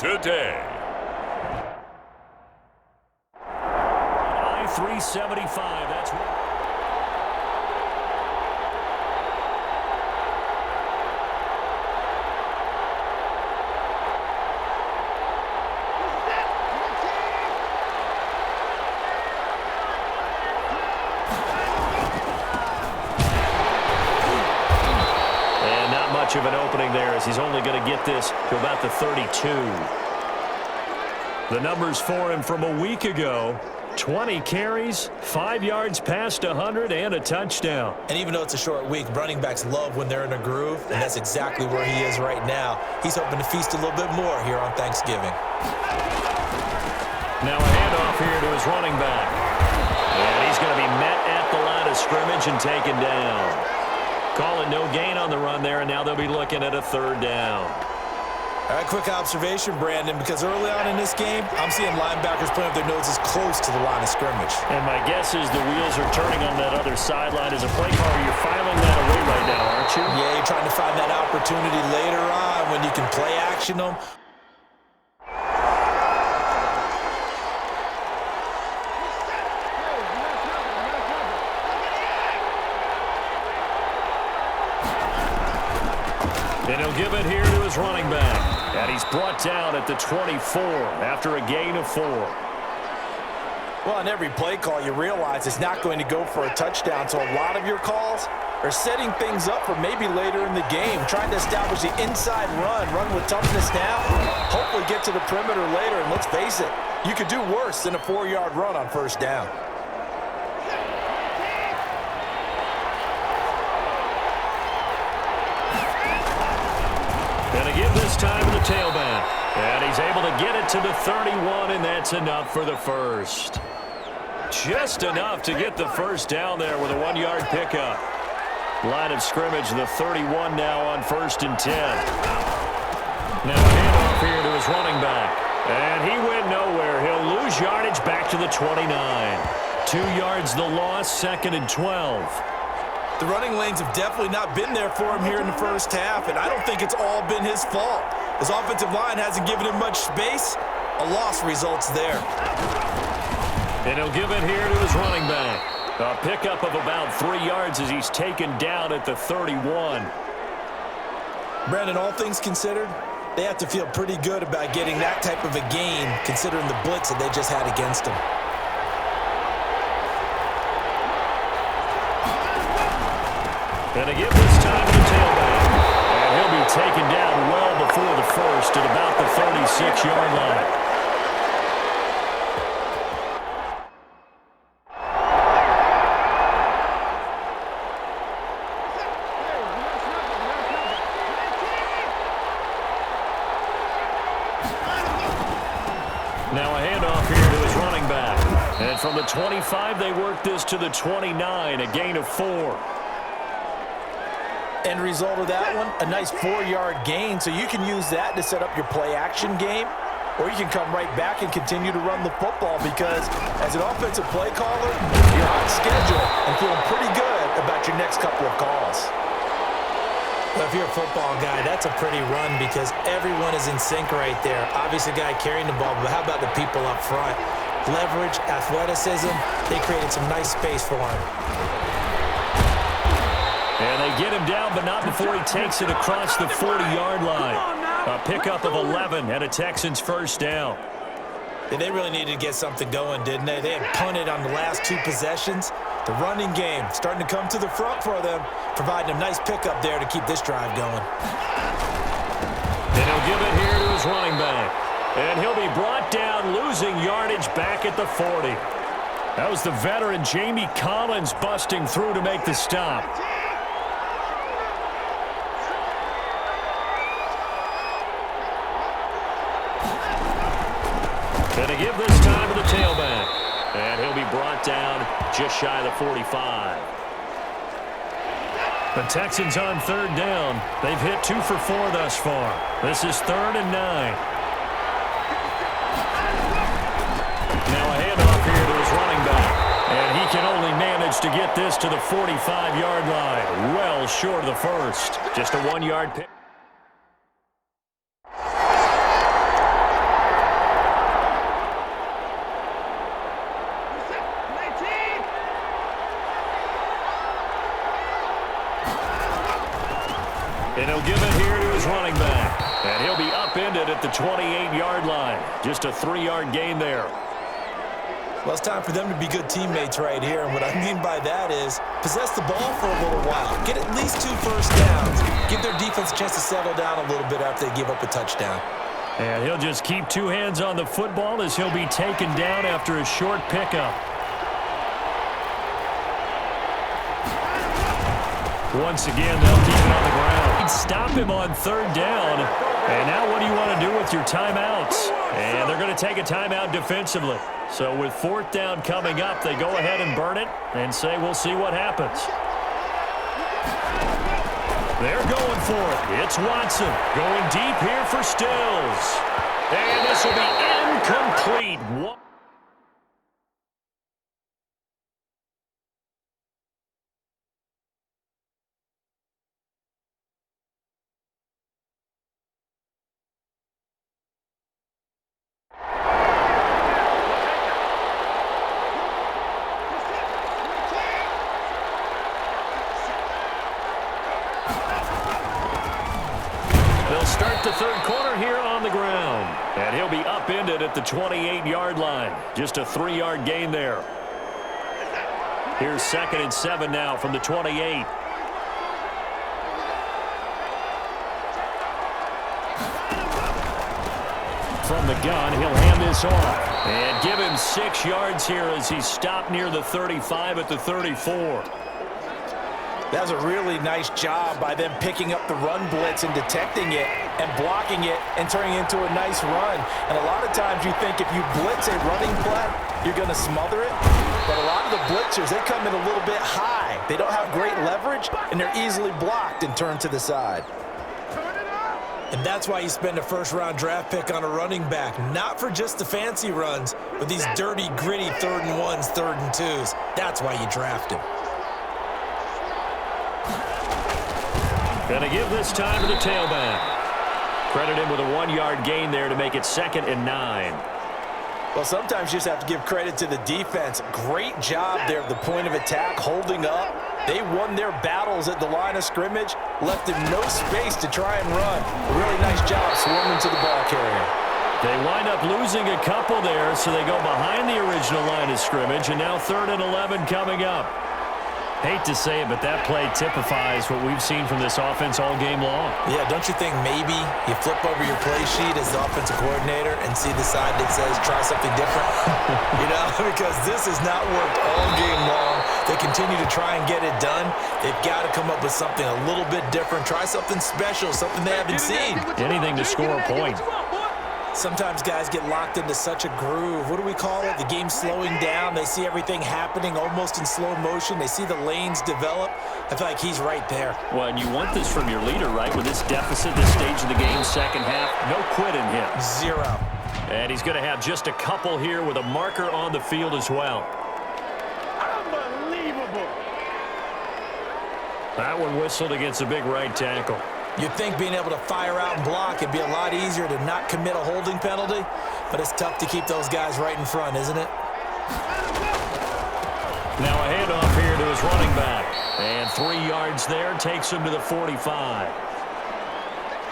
today. I-375, that's what. Of an opening there as he's only going to get this to about the 32. The numbers for him from a week ago: 20 carries, 5 yards past 100, and a touchdown. And even though it's a short week, running backs love when they're in a groove, and that's exactly where he is right now. He's hoping to feast a little bit more here on Thanksgiving. Now a handoff here to his running back. And he's going to be met at the line of scrimmage and taken down. Call it no gain on the run there, and now they'll be looking at a third down. All right, quick observation, Brandon, because early on in this game, I'm seeing linebackers putting up their noses close to the line of scrimmage. And my guess is the wheels are turning on that other sideline. As a play caller, you're filing that away right now, aren't you? Yeah, you're trying to find that opportunity later on when you can play action them. And he'll give it here to his running back. And he's brought down at the 24 after a gain of 4. Well, on every play call, you realize it's not going to go for a touchdown, so a lot of your calls are setting things up for maybe later in the game, trying to establish the inside run with toughness now, hopefully get to the perimeter later, and let's face it, you could do worse than a 4-yard run on first down. Gonna give this time to the tailback. And he's able to get it to the 31, and that's enough for the first. Just enough to get the first down there with a 1-yard pickup. Line of scrimmage, the 31 now on 1st and 10. Now a handoff here to his running back. And he went nowhere. He'll lose yardage back to the 29. 2 yards the loss, 2nd and 12. The running lanes have definitely not been there for him here in the first half, and I don't think it's all been his fault. His offensive line hasn't given him much space. A loss results there. And he'll give it here to his running back. A pickup of about 3 yards as he's taken down at the 31. Brandon, all things considered, they have to feel pretty good about getting that type of a gain, considering the blitz that they just had against him. And to give this time to the tailback. And he'll be taken down well before the first at about the 36-yard line. Now a handoff here to his running back. And from the 25, they work this to the 29, a gain of 4. End result of that one, a nice 4-yard gain, so you can use that to set up your play-action game, or you can come right back and continue to run the football because as an offensive play caller, you're on schedule and feeling pretty good about your next couple of calls. Well, if you're a football guy, that's a pretty run because everyone is in sync right there. Obviously, the guy carrying the ball, but how about the people up front? Leverage, athleticism, they created some nice space for him. And they get him down, but not before he takes it across the 40-yard line. A pickup of 11 and a Texans first down. Yeah, they really needed to get something going, didn't they? They had punted on the last 2 possessions. The running game starting to come to the front for them, providing a nice pickup there to keep this drive going. And he'll give it here to his running back. And he'll be brought down, losing yardage back at the 40. That was the veteran Jamie Collins busting through to make the stop. And to give this time to the tailback. And he'll be brought down just shy of the 45. The Texans on 3rd down. They've hit 2 for 4 thus far. This is 3rd and 9. Now a handoff here to his running back. And he can only manage to get this to the 45-yard line. Well short of the first. Just a 1-yard pick. And he'll give it here to his running back. And he'll be upended at the 28-yard line. Just a 3-yard gain there. Well, it's time for them to be good teammates right here. And what I mean by that is possess the ball for a little while. Get at least 2 first downs. Give their defense a chance to settle down a little bit after they give up a touchdown. And he'll just keep 2 hands on the football as he'll be taken down after a short pickup. Once again, they'll keep it on the ground. Stop him on 3rd down. And now what do you want to do with your timeouts? And they're going to take a timeout defensively. So with 4th down coming up, they go ahead and burn it and say we'll see what happens. They're going for it. It's Watson going deep here for Stills. And this will be incomplete. Start the 3rd quarter here on the ground. And he'll be upended at the 28-yard line. Just a 3-yard gain there. Here's 2nd and 7 now from the 28. From the gun, he'll hand this off. And give him 6 yards here as he's stopped near the 35 at the 34. That was a really nice job by them picking up the run blitz and detecting it and blocking it and turning it into a nice run. And a lot of times you think if you blitz a running play, you're going to smother it. But a lot of the blitzers, they come in a little bit high. They don't have great leverage, and they're easily blocked and turned to the side. And that's why you spend a 1st-round draft pick on a running back, not for just the fancy runs, but these dirty, gritty 3rd and 1s, 3rd and 2s. That's why you draft him. Going to give this time to the tailback. Credit him with a 1-yard gain there to make it 2nd and 9. Well, sometimes you just have to give credit to the defense. Great job there at the point of attack, holding up. They won their battles at the line of scrimmage, left him no space to try and run. A really nice job swarming to the ball carrier. They wind up losing a couple there, so they go behind the original line of scrimmage, and now 3rd and 11 coming up. Hate to say it, but that play typifies what we've seen from this offense all game long. Yeah, don't you think maybe you flip over your play sheet as the offensive coordinator and see the side that says try something different? You know, because this has not worked all game long. They continue to try and get it done. They've got to come up with something a little bit different. Try something special, something they haven't seen. Anything to score a point. Sometimes guys get locked into such a groove. What do we call it? The game's slowing down. They see everything happening almost in slow motion. They see the lanes develop. I feel like he's right there. Well, and you want this from your leader, right? With this deficit, this stage of the game, 2nd half, no quit in him. 0. And he's going to have just a couple here with a marker on the field as well. Unbelievable. That one whistled against a big right tackle. You'd think being able to fire out and block it'd be a lot easier to not commit a holding penalty, but it's tough to keep those guys right in front, isn't it? Now a handoff here to his running back. And 3 yards there takes him to the 45.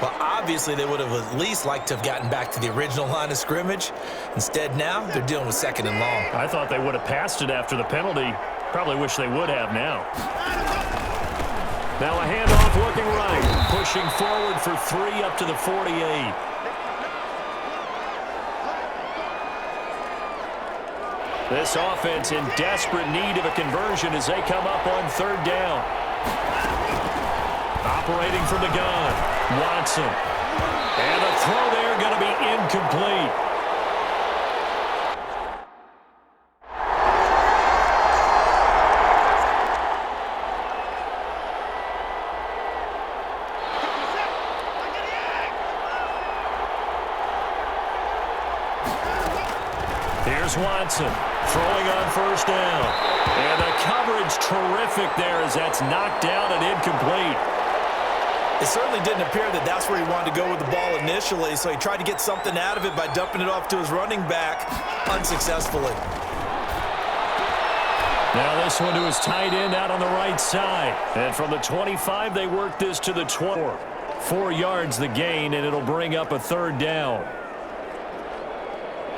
Well, obviously they would have at least liked to have gotten back to the original line of scrimmage. Instead now, they're dealing with 2nd and long. I thought they would have passed it after the penalty. Probably wish they would have now. Now a handoff looking right. Pushing forward for 3 up to the 48. This offense in desperate need of a conversion as they come up on 3rd down. Operating from the gun, Watson. And the throw there going to be incomplete. Here's Watson throwing on 1st down. And the coverage terrific there as that's knocked down and incomplete. It certainly didn't appear that that's where he wanted to go with the ball initially, so he tried to get something out of it by dumping it off to his running back unsuccessfully. Now this one to his tight end out on the right side. And from the 25, they work this to the 20. 4 yards the gain, and it'll bring up a third down.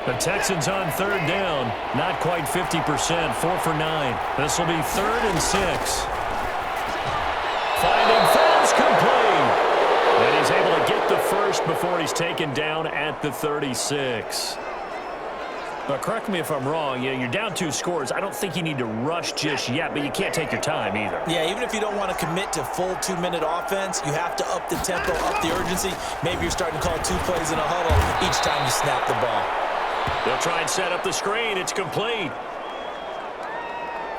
The Texans on third down, not quite 50%, 4 for 9. This will be 3rd and 6. Finding Phelps, complete. And he's able to get the first before he's taken down at the 36. But correct me if I'm wrong, you're down 2 scores. I don't think you need to rush just yet, but you can't take your time either. Yeah, even if you don't want to commit to full 2-minute offense, you have to up the tempo, up the urgency. Maybe you're starting to call 2 plays in a huddle each time you snap the ball. They'll try and set up the screen. It's complete.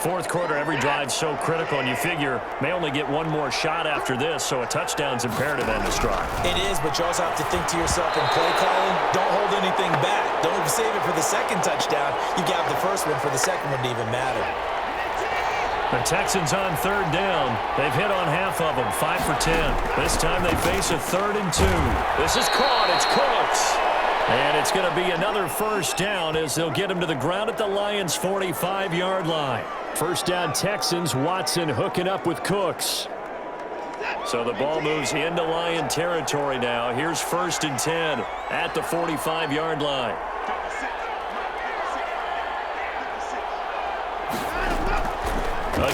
4th quarter, every drive's so critical, and you figure may only get one more shot after this, so a touchdown's imperative on this drive. It is, but you also have to think to yourself in play calling, don't hold anything back. Don't save it for the second touchdown. You got the first one for the second one to even matter. The Texans on third down. They've hit on half of them, 5 for 10. This time they face a 3rd and 2. This is caught. It's Cooks. And it's going to be another first down as they'll get him to the ground at the Lions' 45-yard line. First down Texans, Watson hooking up with Cooks. So the ball moves into Lion territory now. Here's 1st and 10 at the 45-yard line.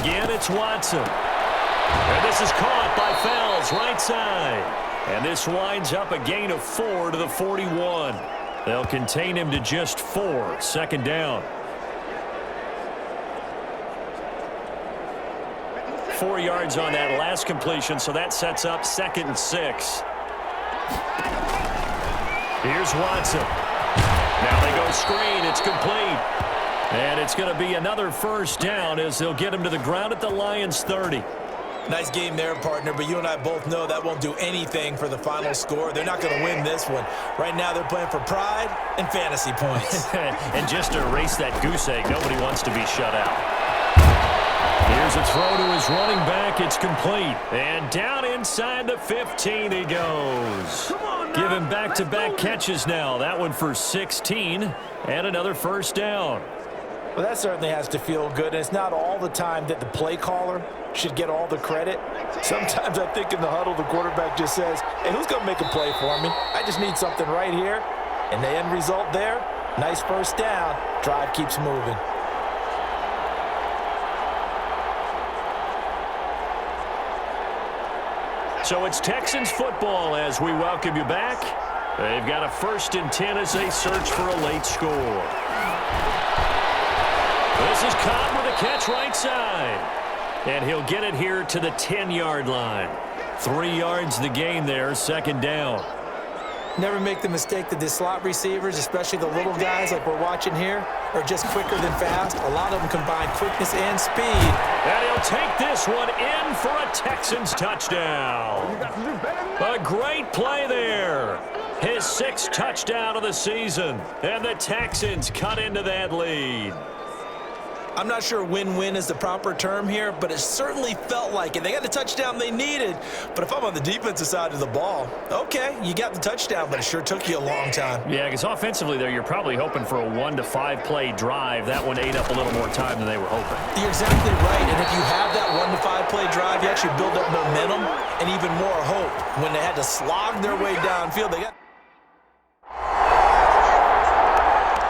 Again, it's Watson. And this is caught by Fells, right side. And this winds up a gain of 4 to the 41. They'll contain him to just 4, 2nd down. 4 yards on that last completion, so that sets up 2nd and 6. Here's Watson. Now they go screen. It's complete. And it's going to be another first down as they'll get him to the ground at the Lions' 30. Nice game there, partner, but you and I both know that won't do anything for the final score. They're not going to win this one. Right now they're playing for pride and fantasy points. And just to erase that goose egg, nobody wants to be shut out. Here's a throw to his running back. It's complete. And down inside the 15 he goes. Give him back-to-back catches now. That one for 16 and another first down. Well, that certainly has to feel good, and it's not all the time that the play caller should get all the credit. Sometimes I think in the huddle the quarterback just says, hey, who's going to make a play for me? I just need something right here. And the end result there, nice first down. Drive keeps moving. So it's Texans football as we welcome you back. They've got a 1st and 10 as they search for a late score. This is caught with a catch right side. And he'll get it here to the 10-yard line. 3 yards the gain there, 2nd down. Never make the mistake that the slot receivers, especially the little guys like we're watching here, are just quicker than fast. A lot of them combine quickness and speed. And he'll take this one in for a Texans touchdown. A great play there. His 6th touchdown of the season. And the Texans cut into that lead. I'm not sure win-win is the proper term here, but it certainly felt like it. They got the touchdown they needed, but if I'm on the defensive side of the ball, okay, you got the touchdown, but it sure took you a long time. Yeah, because offensively there, you're probably hoping for a 1 to 5 play drive. That one ate up a little more time than they were hoping. You're exactly right, and if you have that 1 to 5 play drive, you actually build up momentum and even more hope. When they had to slog their way downfield, they got...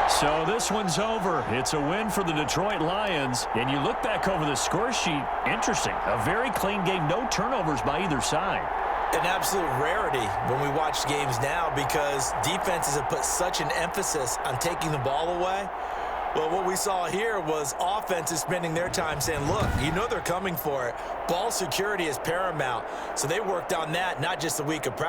So this one's over. It's a win for the Detroit Lions. And you look back over the score sheet, interesting. A very clean game, no turnovers by either side. An absolute rarity when we watch games now because defenses have put such an emphasis on taking the ball away. Well, what we saw here was offenses spending their time saying, look, you know they're coming for it. Ball security is paramount. So they worked on that not just a week of practice.